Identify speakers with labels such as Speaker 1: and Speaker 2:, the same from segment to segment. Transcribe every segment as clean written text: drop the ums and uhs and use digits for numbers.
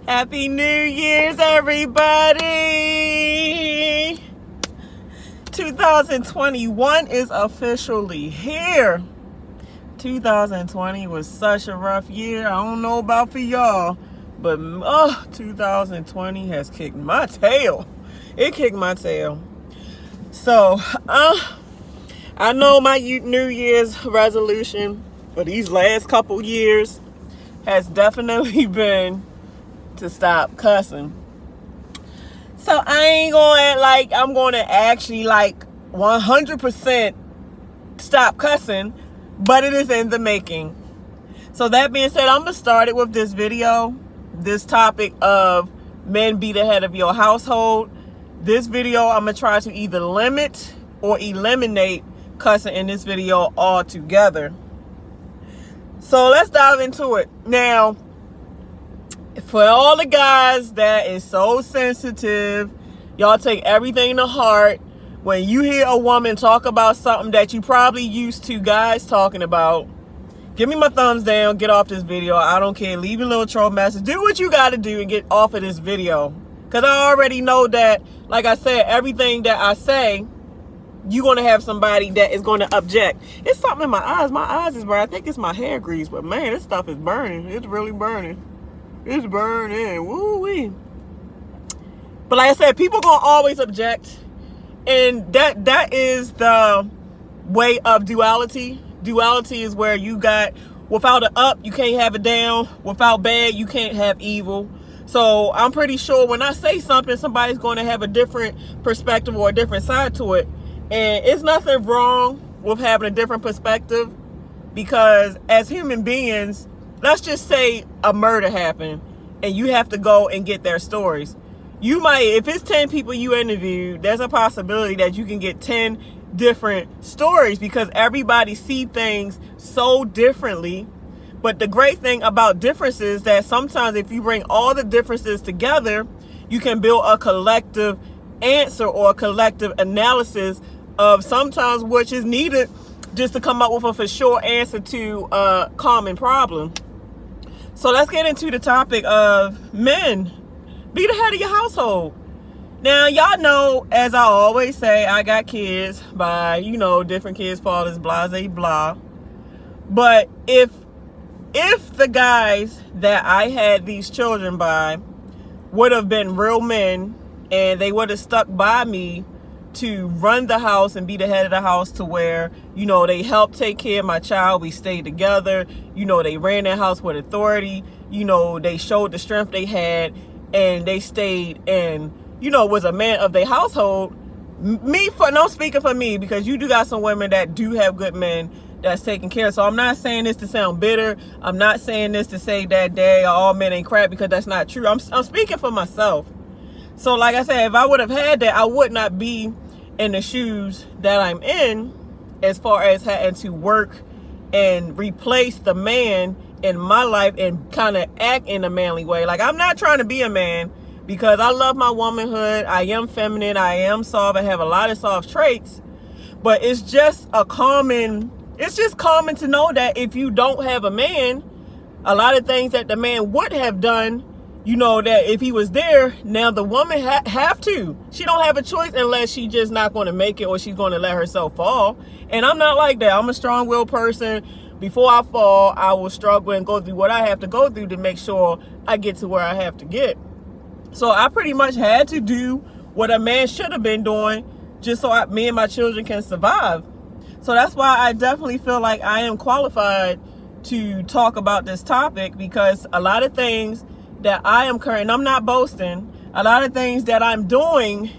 Speaker 1: Happy New Year's, everybody! 2021 is officially here. 2020 was such a rough year. I don't know about for y'all, but 2020 has kicked my tail. It kicked my tail. So, I know my New Year's resolution for these last couple years has definitely been to stop cussing. So I ain't gonna act like I'm gonna actually 100% stop cussing, but it is in the making. So that being said, I'm gonna start it with this video, this topic of men be the head of your household. This video, I'm gonna try to either limit or eliminate cussing in this video altogether. So let's dive into it. Now, for all the guys that is so sensitive, y'all take everything to heart. When you hear a woman talk about something that you probably used to guys talking about, give me my thumbs down, get off this video. I don't care. Leave a little troll message. Do what you got to do and get off of this video. Because I already know that, like I said, everything that I say, you're going to have somebody that is going to object. It's something in my eyes. My eyes is burning. I think it's my hair grease. But man, this stuff is burning. It's really burning. It's burning. Woo-wee. But like I said, people going to always object. And that is the way of duality. Duality is where you got, without an up, you can't have a down. Without bad, you can't have evil. So I'm pretty sure when I say something, somebody's going to have a different perspective or a different side to it. And it's nothing wrong with having a different perspective, because as human beings, let's just say a murder happened and you have to go and get their stories. You might, if it's 10 people you interviewed, there's a possibility that you can get 10 different stories because everybody see things so differently. But the great thing about differences is that sometimes if you bring all the differences together, you can build a collective answer or a collective analysis of sometimes which is needed just to come up with a for sure answer to a common problem. So let's get into the topic of men. Be the head of your household. Now, y'all know, as I always say, I got kids by, different kids' fathers, blah, blah. But if the guys that I had these children by would have been real men and they would have stuck by me to run the house and be the head of the house to where, they helped take care of my child. We stayed together. They ran their house with authority. They showed the strength they had and they stayed and, was a man of their household. No speaking for me, because you do got some women that do have good men that's taking care. So I'm not saying this to sound bitter. I'm not saying this to say that all men ain't crap, because that's not true. I'm speaking for myself. So like I said, if I would have had that, I would not be in the shoes that I'm in, as far as having to work and replace the man in my life and kind of act in a manly way. Like, I'm not trying to be a man, because I love my womanhood. I am feminine. I am soft. I have a lot of soft traits. But it's just common to know that if you don't have a man, a lot of things that the man would have done, that if he was there, now the woman have to. She don't have a choice unless she just not going to make it or she's going to let herself fall. And I'm not like that. I'm a strong-willed person. Before I fall, I will struggle and go through what I have to go through to make sure I get to where I have to get. So I pretty much had to do what a man should have been doing just so me and my children can survive. So that's why I definitely feel like I am qualified to talk about this topic, because a lot of things that I am current, and I'm not boasting, a lot of things that I'm doing,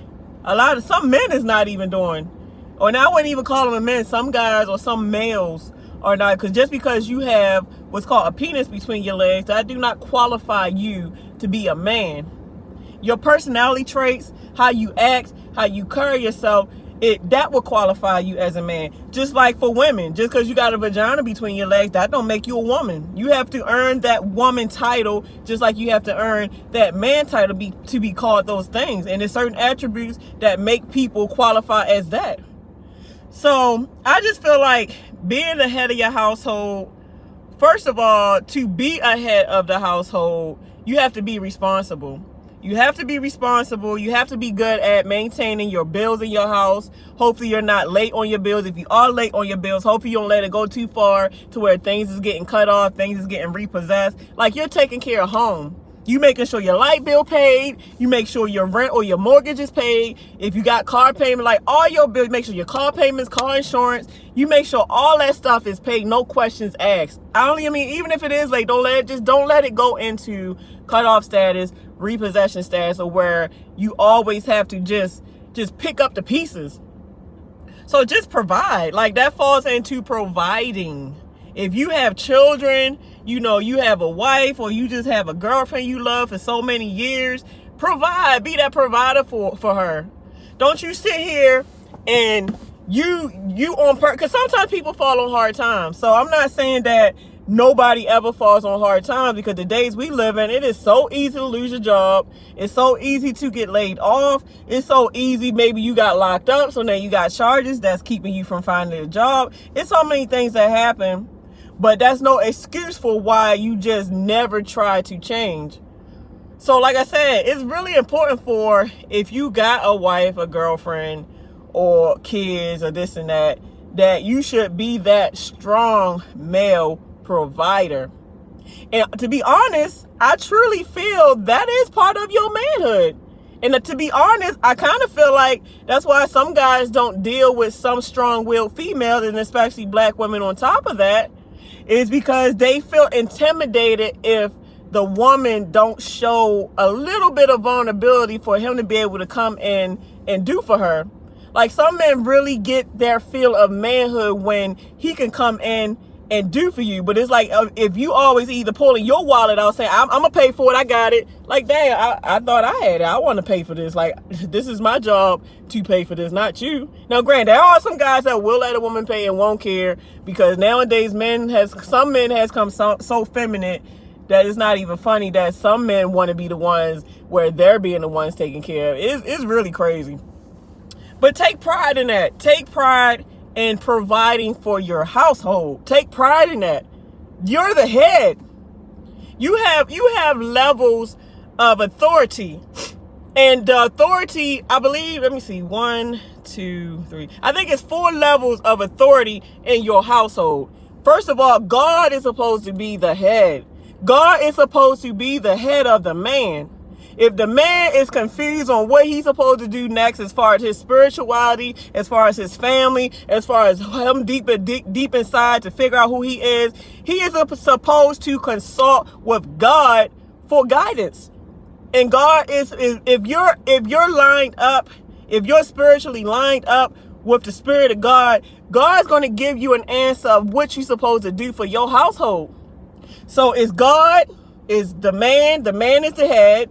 Speaker 1: some men is not even doing. Or now I wouldn't even call them a men. Some guys or some males are not, because just because you have what's called a penis between your legs, that do not qualify you to be a man. Your personality traits, how you act, how you carry yourself, that will qualify you as a man. Just like for women, just because you got a vagina between your legs, that don't make you a woman. You have to earn that woman title, just like you have to earn that man title to be called those things. And there's certain attributes that make people qualify as that. So I just feel like being the head of your household, first of all, to be a head of the household, you have to be responsible. You have to be responsible. You have to be good at maintaining your bills in your house. Hopefully you're not late on your bills. If you are late on your bills, hopefully you don't let it go too far to where things is getting cut off, things is getting repossessed. Like, you're taking care of home. You making sure your light bill paid. You make sure your rent or your mortgage is paid. If you got car payment, like all your bills, make sure your car payments, car insurance, you make sure all that stuff is paid, no questions asked. I mean, even if it is late, don't let it go into cutoff status, repossession status, or where you always have to just pick up the pieces. So just provide. Like, that falls into providing. If you have children, you have a wife, or you just have a girlfriend you love for so many years, provide. Be that provider for her. Don't you sit here and you on purpose, because sometimes people fall on hard times. So I'm not saying that nobody ever falls on hard times, because the days we live in, it is so easy to lose your job. It's so easy to get laid off. It's so easy. Maybe you got locked up, so now you got charges that's keeping you from finding a job. It's so many things that happen. But that's no excuse for why you just never try to change. So like I said, it's really important for, if you got a wife, a girlfriend, or kids, or this and that you should be that strong male provider. And to be honest, I truly feel that is part of your manhood. And to be honest, I kind of feel like that's why some guys don't deal with some strong-willed females, and especially black women on top of that, is because they feel intimidated if the woman don't show a little bit of vulnerability for him to be able to come in and do for her. Like, some men really get their feel of manhood when he can come in and do for you. But it's like, if you always either pulling your wallet out saying, I'm gonna pay for it, I got it. Like, dang, I thought I had it. I want to pay for this. Like, this is my job to pay for this, not you. Now, granted, there are some guys that will let a woman pay and won't care, because nowadays some men has come so feminine that it's not even funny that some men want to be the ones where they're being the ones taken care of. It's really crazy. But take pride in that. Take pride in providing for your household. Take pride in that. You're the head. You have levels of authority. And the authority, I believe, let me see, 1, 2, 3. I think it's 4 levels of authority in your household. First of all, God is supposed to be the head. God is supposed to be the head of the man. If the man is confused on what he's supposed to do next, as far as his spirituality, as far as his family, as far as him deep inside to figure out who he is supposed to consult with God for guidance. And God is if you're lined up, if you're spiritually lined up with the Spirit of God, God's going to give you an answer of what you're supposed to do for your household. So it's God, is the man is the head.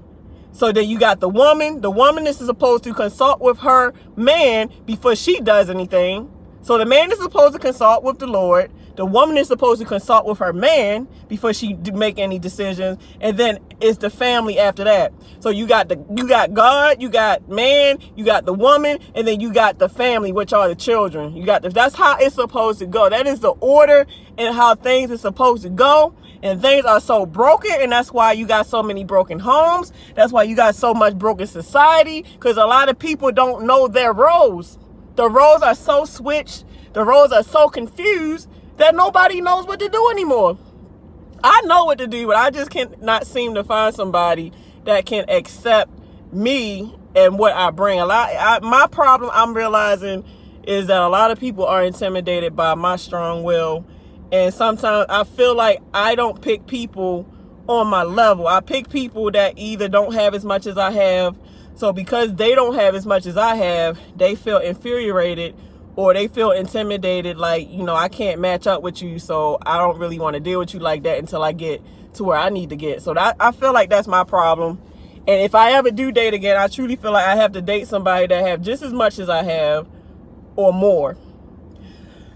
Speaker 1: So then you got the woman. The woman is supposed to consult with her man before she does anything. So the man is supposed to consult with the Lord. The woman is supposed to consult with her man before she make any decisions. And then it's the family after that. So you got God, you got man, you got the woman, and then you got the family, which are the children. That's how it's supposed to go. That is the order and how things are supposed to go. And things are so broken, and that's why you got so many broken homes. That's why you got so much broken society, because a lot of people don't know their roles. The roles are so switched, the roles are so confused that nobody knows what to do anymore. I know what to do, but I just cannot seem to find somebody that can accept me and what I bring. My problem, I'm realizing, is that a lot of people are intimidated by my strong will. And sometimes I feel like I don't pick people on my level. I pick people that either don't have as much as I have. So because they don't have as much as I have, they feel infuriated, or they feel intimidated, like, I can't match up with you, so I don't really want to deal with you like that until I get to where I need to get. So I feel like that's my problem. And if I ever do date again, I truly feel like I have to date somebody that have just as much as I have or more.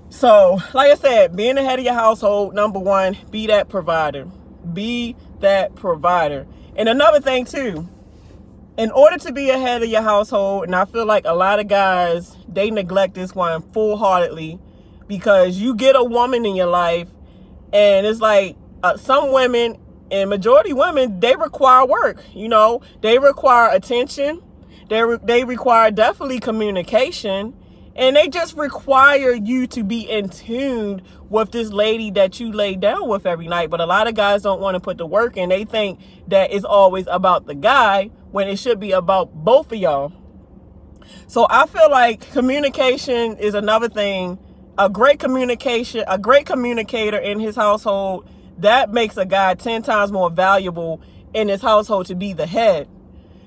Speaker 1: So, like I said, being the head of your household, number one, be that provider. Be that provider. And another thing, too, in order to be a head of your household, and I feel like a lot of guys, they neglect this one full-heartedly, because you get a woman in your life, and it's like some women, and majority women, they require work. You know, they require attention. They require definitely communication. And they just require you to be in tune with this lady that you lay down with every night. But a lot of guys don't want to put the work in. They think that it's always about the guy when it should be about both of y'all. So I feel like communication is another thing. A great communicator in his household, that makes a guy 10 times more valuable in his household to be the head.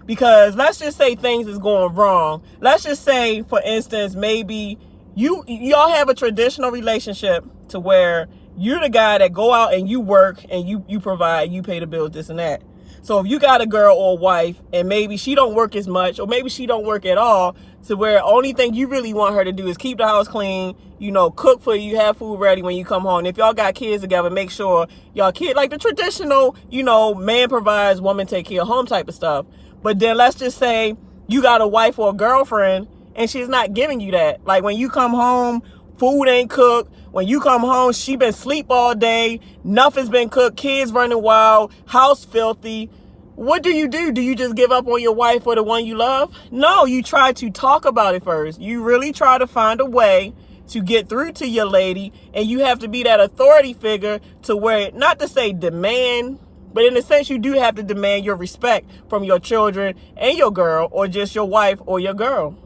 Speaker 1: Because let's just say things is going wrong. Let's just say, for instance, maybe y'all have a traditional relationship to where you're the guy that go out and you work and you provide, you pay the bills, this and that. So if you got a girl or a wife and maybe she don't work as much or maybe she don't work at all, to where only thing you really want her to do is keep the house clean, you know, cook for you, have food ready when you come home. And if y'all got kids together, make sure y'all like the traditional, you know, man provides, woman take care of home type of stuff. But then let's just say you got a wife or a girlfriend and she's not giving you that. Like when you come home, food ain't cooked. When you come home, she been asleep all day. Nothing's been cooked. Kids running wild. House filthy. What do? Do you just give up on your wife or the one you love? No, you try to talk about it first. You really try to find a way to get through to your lady. And you have to be that authority figure to where, not to say demand, but in a sense, you do have to demand your respect from your children and your girl, or just your wife or your girl.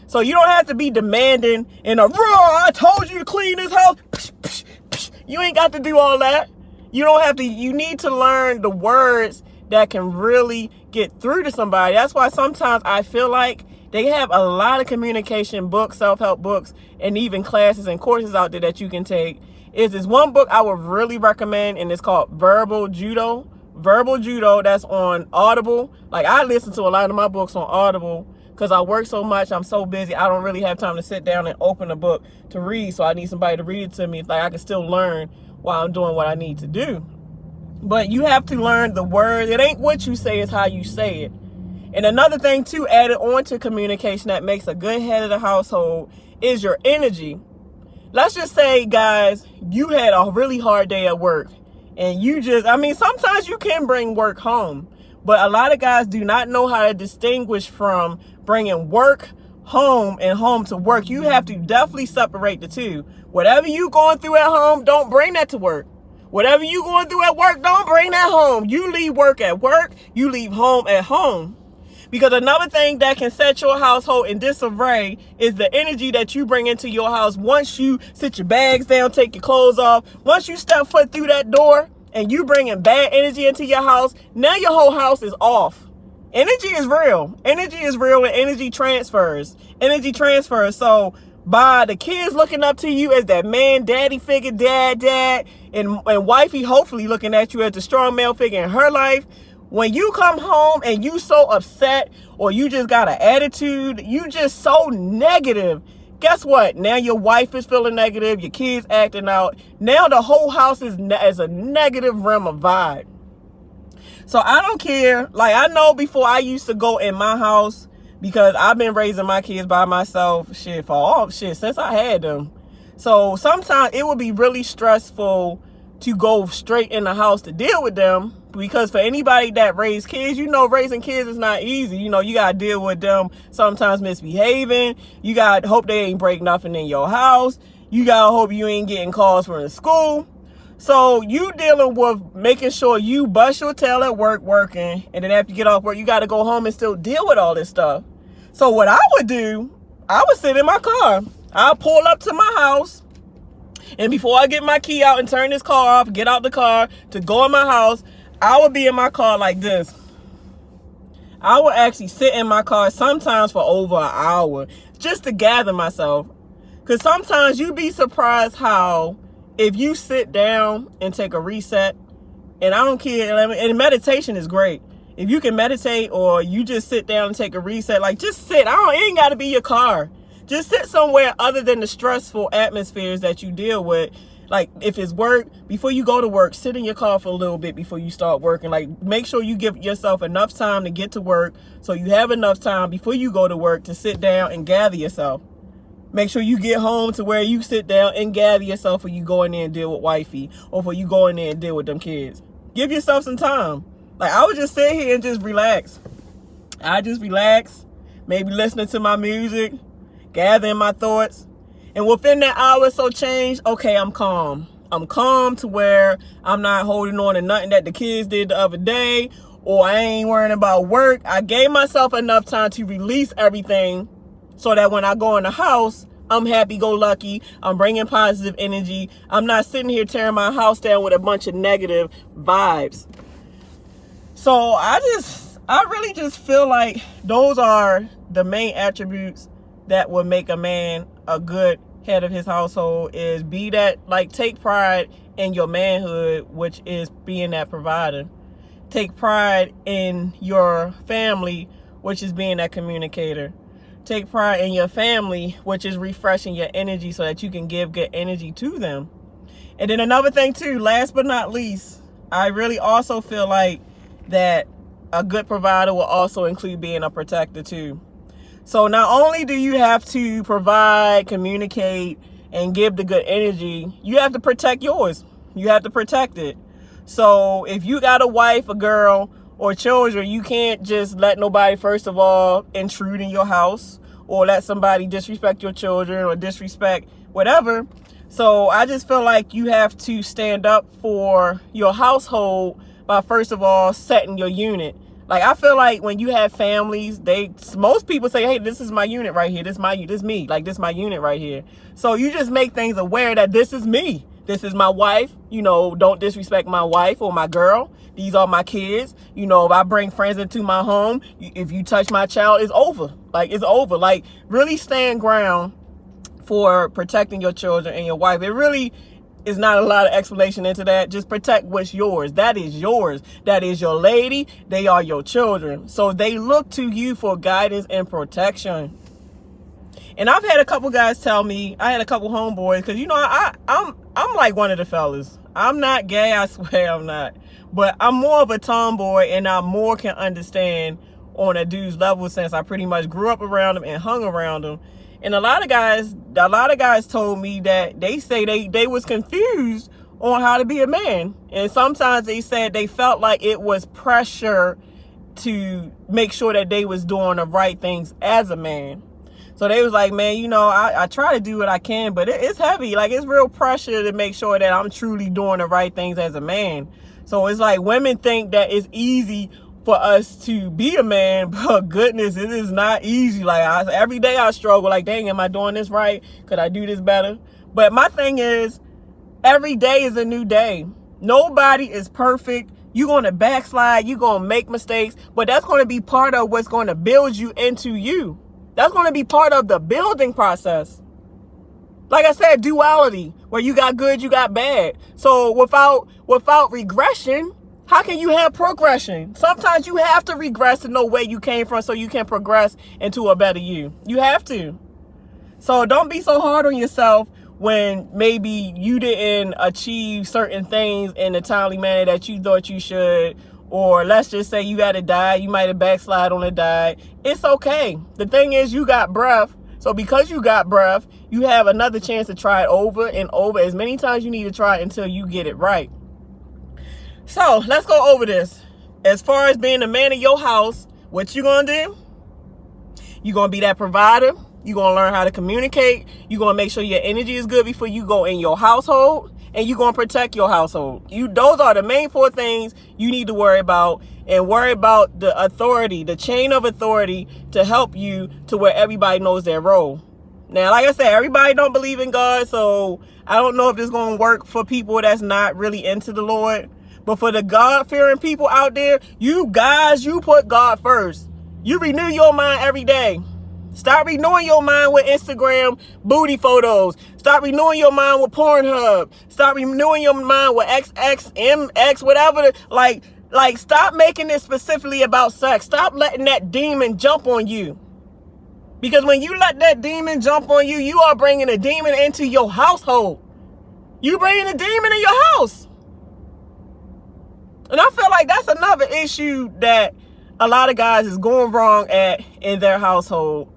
Speaker 1: So you don't have to be demanding in a, I told you to clean this house. Psh, psh, psh. You ain't got to do all that. You don't have to. You need to learn the words that can really get through to somebody. That's why sometimes I feel like they have a lot of communication books, self-help books, and even classes and courses out there that you can take. Is this one book I would really recommend, and it's called Verbal Judo. Verbal Judo, that's on Audible. Like, I listen to a lot of my books on Audible because I work so much, I'm so busy, I don't really have time to sit down and open a book to read. So I need somebody to read it to me. Like, I can still learn while I'm doing what I need to do. But you have to learn the words. It ain't what you say, it's how you say it. And another thing too, added on to communication that makes a good head of the household is your energy. Let's just say, guys, you had a really hard day at work and sometimes you can bring work home, but a lot of guys do not know how to distinguish from bringing work home and home to work. You have to definitely separate the two. Whatever you going through at home, don't bring that to work. Whatever you going through at work, don't bring that home. You leave work at work, you leave home at home. Because another thing that can set your household in disarray is the energy that you bring into your house. Once you sit your bags down, take your clothes off, once you step foot through that door and you bringing bad energy into your house, now your whole house is off. Energy is real. Energy is real, and energy transfers. Energy transfers. So by the kids looking up to you as that man, daddy figure, dad, and wifey hopefully looking at you as the strong male figure in her life, when you come home and you so upset or you just got an attitude, you just so negative, guess what? Now your wife is feeling negative, your kids acting out. Now the whole house is a negative realm of vibe. So I don't care. Like, I know before I used to go in my house, because I've been raising my kids by myself, since I had them. So sometimes it would be really stressful to go straight in the house to deal with them, because for anybody that raised kids, you know, raising kids is not easy. You know, you got to deal with them sometimes misbehaving. You got to hope they ain't break nothing in your house. You got to hope you ain't getting calls from the school. So you dealing with making sure you bust your tail at work, working, and then after you get off work, you got to go home and still deal with all this stuff. So what I would do, I would sit in my car. I'll pull up to my house, and before I get my key out and turn this car off, get out the car to go in my house, I would be in my car like this. I would actually sit in my car sometimes for over an hour just to gather myself. Because sometimes you'd be surprised how if you sit down and take a reset, and I don't care, and meditation is great. If you can meditate or you just sit down and take a reset, like just sit. It ain't got to be your car. Just sit somewhere other than the stressful atmospheres that you deal with. Like if it's work, before you go to work, sit in your car for a little bit before you start working. Like make sure you give yourself enough time to get to work so you have enough time before you go to work to sit down and gather yourself. Make sure you get home to where you sit down and gather yourself, or you go in there and deal with wifey, or for you go in there and deal with them kids. Give yourself some time. Like, I would just sit here and just relax. I just relax, maybe listening to my music, gathering my thoughts. And within that hour or so change, okay, I'm calm. I'm calm to where I'm not holding on to nothing that the kids did the other day, or I ain't worrying about work. I gave myself enough time to release everything so that when I go in the house, I'm happy-go-lucky. I'm bringing positive energy. I'm not sitting here tearing my house down with a bunch of negative vibes. So I really just feel like those are the main attributes that would make a man a good head of his household, is be that, like, take pride in your manhood, which is being that provider. Take pride in your family, which is being that communicator. Take pride in your family, which is refreshing your energy so that you can give good energy to them. And then another thing too, last but not least, I really also feel like that a good provider will also include being a protector too. So not only do you have to provide, communicate, and give the good energy, you have to protect yours. You have to protect it. So if you got a wife, a girl, or children, you can't just let nobody, first of all, intrude in your house, or let somebody disrespect your children or disrespect whatever. So I just feel like you have to stand up for your household by, first of all, setting your unit. Like, I feel like when you have families, most people say, hey, this is my unit right here. This me. Like, this is my unit right here. So you just make things aware that this is me. This is my wife. You know, don't disrespect my wife or my girl. These are my kids. You know, if I bring friends into my home, if you touch my child, it's over. Like, it's over. Like, really stand ground for protecting your children and your wife. It really is not a lot of explanation into that. Just protect what's yours. That is yours. That is your lady. They are your children. So they look to you for guidance and protection. And I've had a couple guys tell me, I had a couple homeboys, because, you know, I'm like one of the fellas. I'm not gay, I swear I'm not. But I'm more of a tomboy, and I more can understand on a dude's level, since I pretty much grew up around them and hung around them. And a lot of guys told me that they say they was confused on how to be a man. And sometimes they said they felt like it was pressure to make sure that they was doing the right things as a man. So they was like, man, you know, I try to do what I can, but it's heavy. Like, it's real pressure to make sure that I'm truly doing the right things as a man. So it's like women think that it's easy for us to be a man, but goodness, it is not easy. Like, every day I struggle, like, dang, am I doing this right? Could I do this better? But my thing is, every day is a new day. Nobody is perfect. You're going to backslide. You're going to make mistakes, but that's going to be part of what's going to build you into you. That's going to be part of the building process. Like I said, duality, where you got good, you got bad. So without regression, how can you have progression? Sometimes you have to regress to know where you came from so you can progress into a better you. You have to. So don't be so hard on yourself when maybe you didn't achieve certain things in a timely manner that you thought you should. Or let's just say you had a diet, you might have backslide on a diet. It's okay. The thing is, you got breath. So because you got breath, you have another chance to try it over and over, as many times you need to try it until you get it right. So let's go over this. As far as being the man of your house, what you gonna do? You're gonna be that provider. You're gonna learn how to communicate. You're gonna make sure your energy is good before you go in your household, and you're gonna protect your household. Those are the main 4 things you need to worry about, and worry about the authority, the chain of authority, to help you to where everybody knows their role. Now, like I said, everybody don't believe in God, so I don't know if this is gonna work for people that's not really into the Lord. But for the God-fearing people out there, you guys, you put God first. You renew your mind every day. Stop renewing your mind with Instagram booty photos. Stop renewing your mind with Pornhub. Stop renewing your mind with XX, MX, whatever. Like, stop making it specifically about sex. Stop letting that demon jump on you. Because when you let that demon jump on you, you are bringing a demon into your household. You bringing a demon in your house. And I feel like that's another issue that a lot of guys is going wrong at in their household.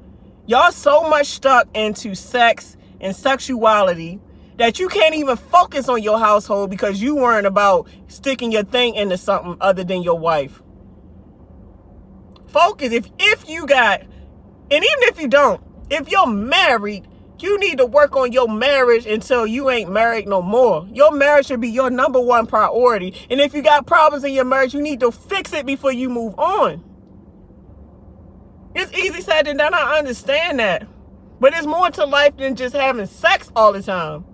Speaker 1: Y'all so much stuck into sex and sexuality that you can't even focus on your household because you weren't about sticking your thing into something other than your wife. Focus. If you got, and even if you don't, if you're married, you need to work on your marriage until you ain't married no more. Your marriage should be your number one priority. And if you got problems in your marriage, you need to fix it before you move on. It's easy said than done. I understand that. But it's more to life than just having sex all the time.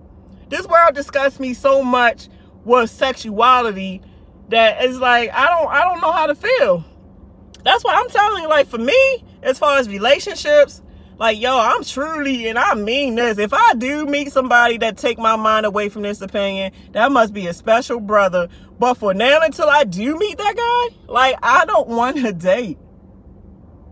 Speaker 1: This world disgusts me so much with sexuality that it's like I don't know how to feel. That's why I'm telling you, like, for me, as far as relationships, like, yo, I'm truly, and I mean this, if I do meet somebody that take my mind away from this opinion, that must be a special brother. But for now, until I do meet that guy, like, I don't want to date.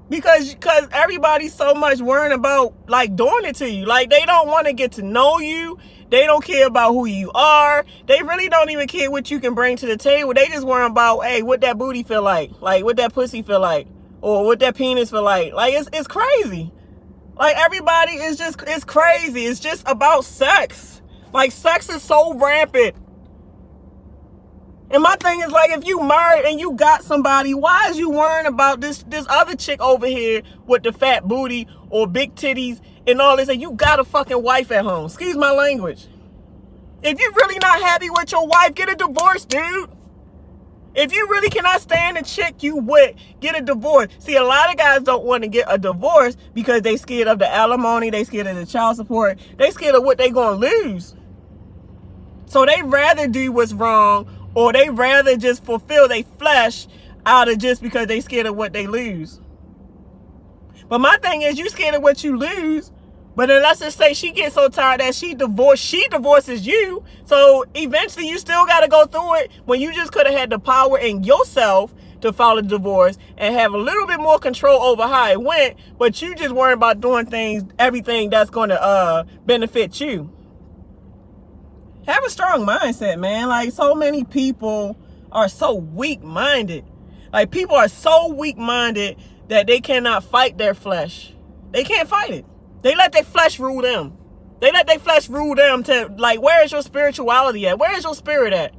Speaker 1: Because everybody's so much worrying about, like, doing it to you. Like, they don't want to get to know you. They don't care about who you are. They really don't even care what you can bring to the table. They just worry about, hey, what that booty feel like what that pussy feel like, or what that penis feel like. Like, it's crazy. Like, everybody is just, it's crazy. It's just about sex. Like, sex is so rampant. And my thing is, like, if you married and you got somebody, why is you worrying about this other chick over here with the fat booty or big titties and all this, and you got a fucking wife at home? Excuse my language. If you really not happy with your wife, get a divorce, dude. If you really cannot stand the chick you with, get a divorce. See, a lot of guys don't want to get a divorce because they scared of the alimony, they scared of the child support, they scared of what they gonna lose. So they rather do what's wrong, or they rather just fulfill their flesh out of just because they scared of what they lose. But my thing is, you scared of what you lose, but then let's just say she gets so tired that she divorces you. So eventually you still got to go through it when you just could have had the power in yourself to file a divorce and have a little bit more control over how it went, but you just worrying about doing everything that's going to benefit you. Have a strong mindset, man. Like, so many people are so weak-minded. Like, people are so weak-minded that they cannot fight their flesh. They can't fight it. They let their flesh rule them. They let their flesh rule them to, like, where is your spirituality at? Where is your spirit at?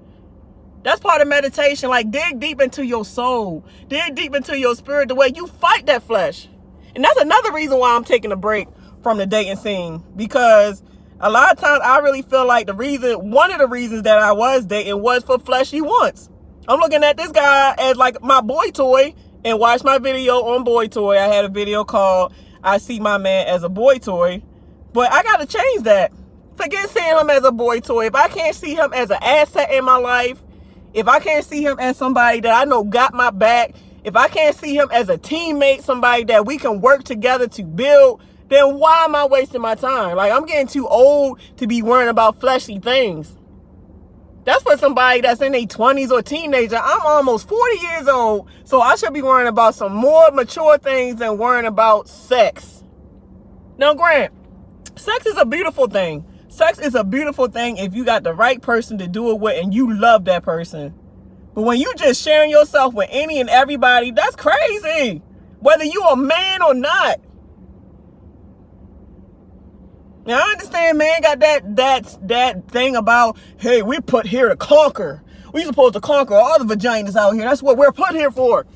Speaker 1: That's part of meditation. Like, dig deep into your soul. Dig deep into your spirit the way you fight that flesh. And that's another reason why I'm taking a break from the dating scene, because a lot of times I really feel like one of the reasons that I was dating was for fleshy wants. I'm looking at this guy as like my boy toy, and watch my video on boy toy. I had a video called I See My Man as a Boy Toy. But I got to change that. Forget seeing him as a boy toy. If I can't see him as an asset in my life, if I can't see him as somebody that I know got my back, if I can't see him as a teammate, somebody that we can work together to build, then why am I wasting my time? Like, I'm getting too old to be worrying about fleshy things. That's for somebody that's in their 20s or teenager. I'm almost 40 years old, so I should be worrying about some more mature things than worrying about sex. Now, Grant, sex is a beautiful thing. Sex is a beautiful thing if you got the right person to do it with and you love that person. But when you just sharing yourself with any and everybody, that's crazy. Whether you a man or not. Now, I understand, man, got that thing about, hey, we're put here to conquer. We're supposed to conquer all the vaginas out here. That's what we're put here for.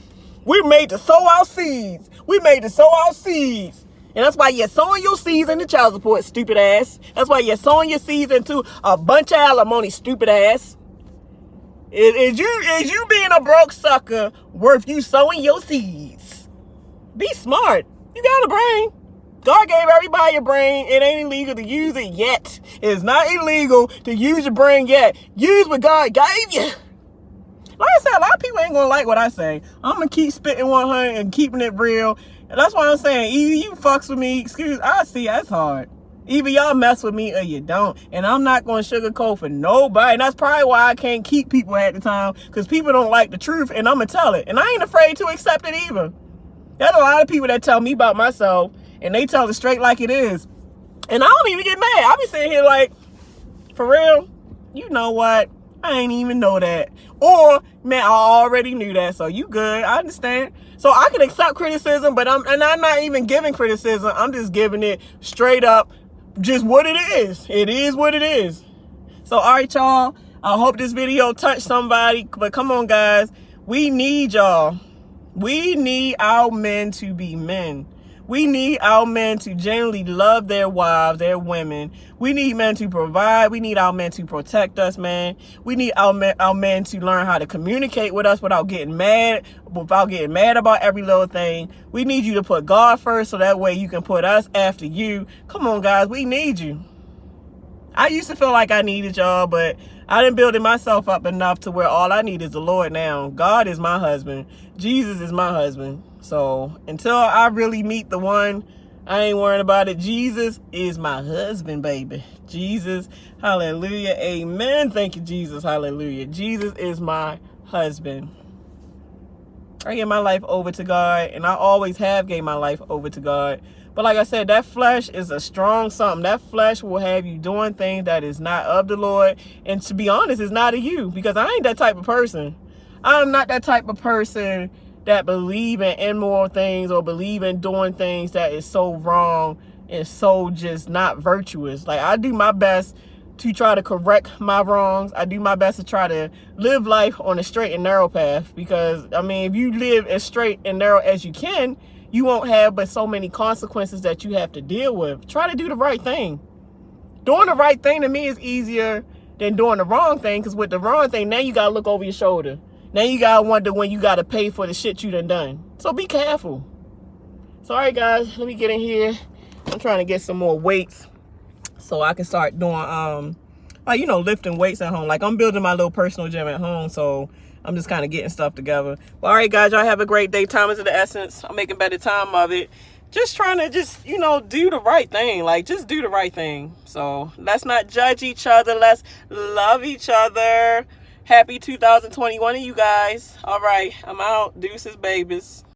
Speaker 1: We're made to sow our seeds. We made to sow our seeds. And that's why you're sowing your seeds into child support, stupid ass. That's why you're sowing your seeds into a bunch of alimony, stupid ass. Is you being a broke sucker worth you sowing your seeds? Be smart. You got a brain. God gave everybody a brain. It ain't illegal to use it yet. It's not illegal to use your brain yet. Use what God gave you. Like I said, a lot of people ain't gonna like what I say. I'm gonna keep spitting 100 and keeping it real. And that's why I'm saying, either you fucks with me, I see that's hard. Either y'all mess with me or you don't. And I'm not gonna sugarcoat for nobody. And that's probably why I can't keep people at the time, because people don't like the truth, and I'm gonna tell it. And I ain't afraid to accept it either. There's a lot of people that tell me about myself, and they tell it straight like it is. And I don't even get mad. I be sitting here like, for real? You know what? I ain't even know that. Or, man, I already knew that, so you good. I understand. So I can accept criticism, but I'm not even giving criticism. I'm just giving it straight up just what it is. It is what it is. So, all right, y'all. I hope this video touched somebody. But come on, guys. We need y'all. We need our men to be men. We need our men to genuinely love their wives, their women. We need men to provide. We need our men to protect us, man. We need our men to learn how to communicate with us without getting mad about every little thing. We need you to put God first so that way you can put us after you. Come on, guys. We need you. I used to feel like I needed y'all, but I didn't build myself up enough to where all I need is the Lord now. God is my husband. Jesus is my husband. So until I really meet the one, I ain't worrying about it. Jesus is my husband, baby. Jesus, hallelujah, amen. Thank you, Jesus, hallelujah. Jesus is my husband. I give my life over to God, and I always have gave my life over to God. But like I said, that flesh is a strong something. That flesh will have you doing things that is not of the Lord. And to be honest, it's not of you, because I ain't that type of person. I'm not that type of person that believe in immoral things or believe in doing things that is so wrong and so just not virtuous. Like, I do my best to try to correct my wrongs. I do my best to try to live life on a straight and narrow path, because I mean, if you live as straight and narrow as you can, you won't have but so many consequences that you have to deal with. Try to do the right thing. Doing the right thing to me is easier than doing the wrong thing, because with the wrong thing, now you gotta look over your shoulder. Now you gotta wonder when you gotta pay for the shit you done. So be careful. So all right, guys, let me get in here. I'm trying to get some more weights so I can start doing like, you know, lifting weights at home. Like, I'm building my little personal gym at home, so I'm just kind of getting stuff together. But all right, guys, y'all have a great day. Time is of the essence. I'm making better time of it. Just trying to you know, do the right thing. Like, just do the right thing. So let's not judge each other. Let's love each other. Happy 2021 to you guys. All right, I'm out. Deuces, babies.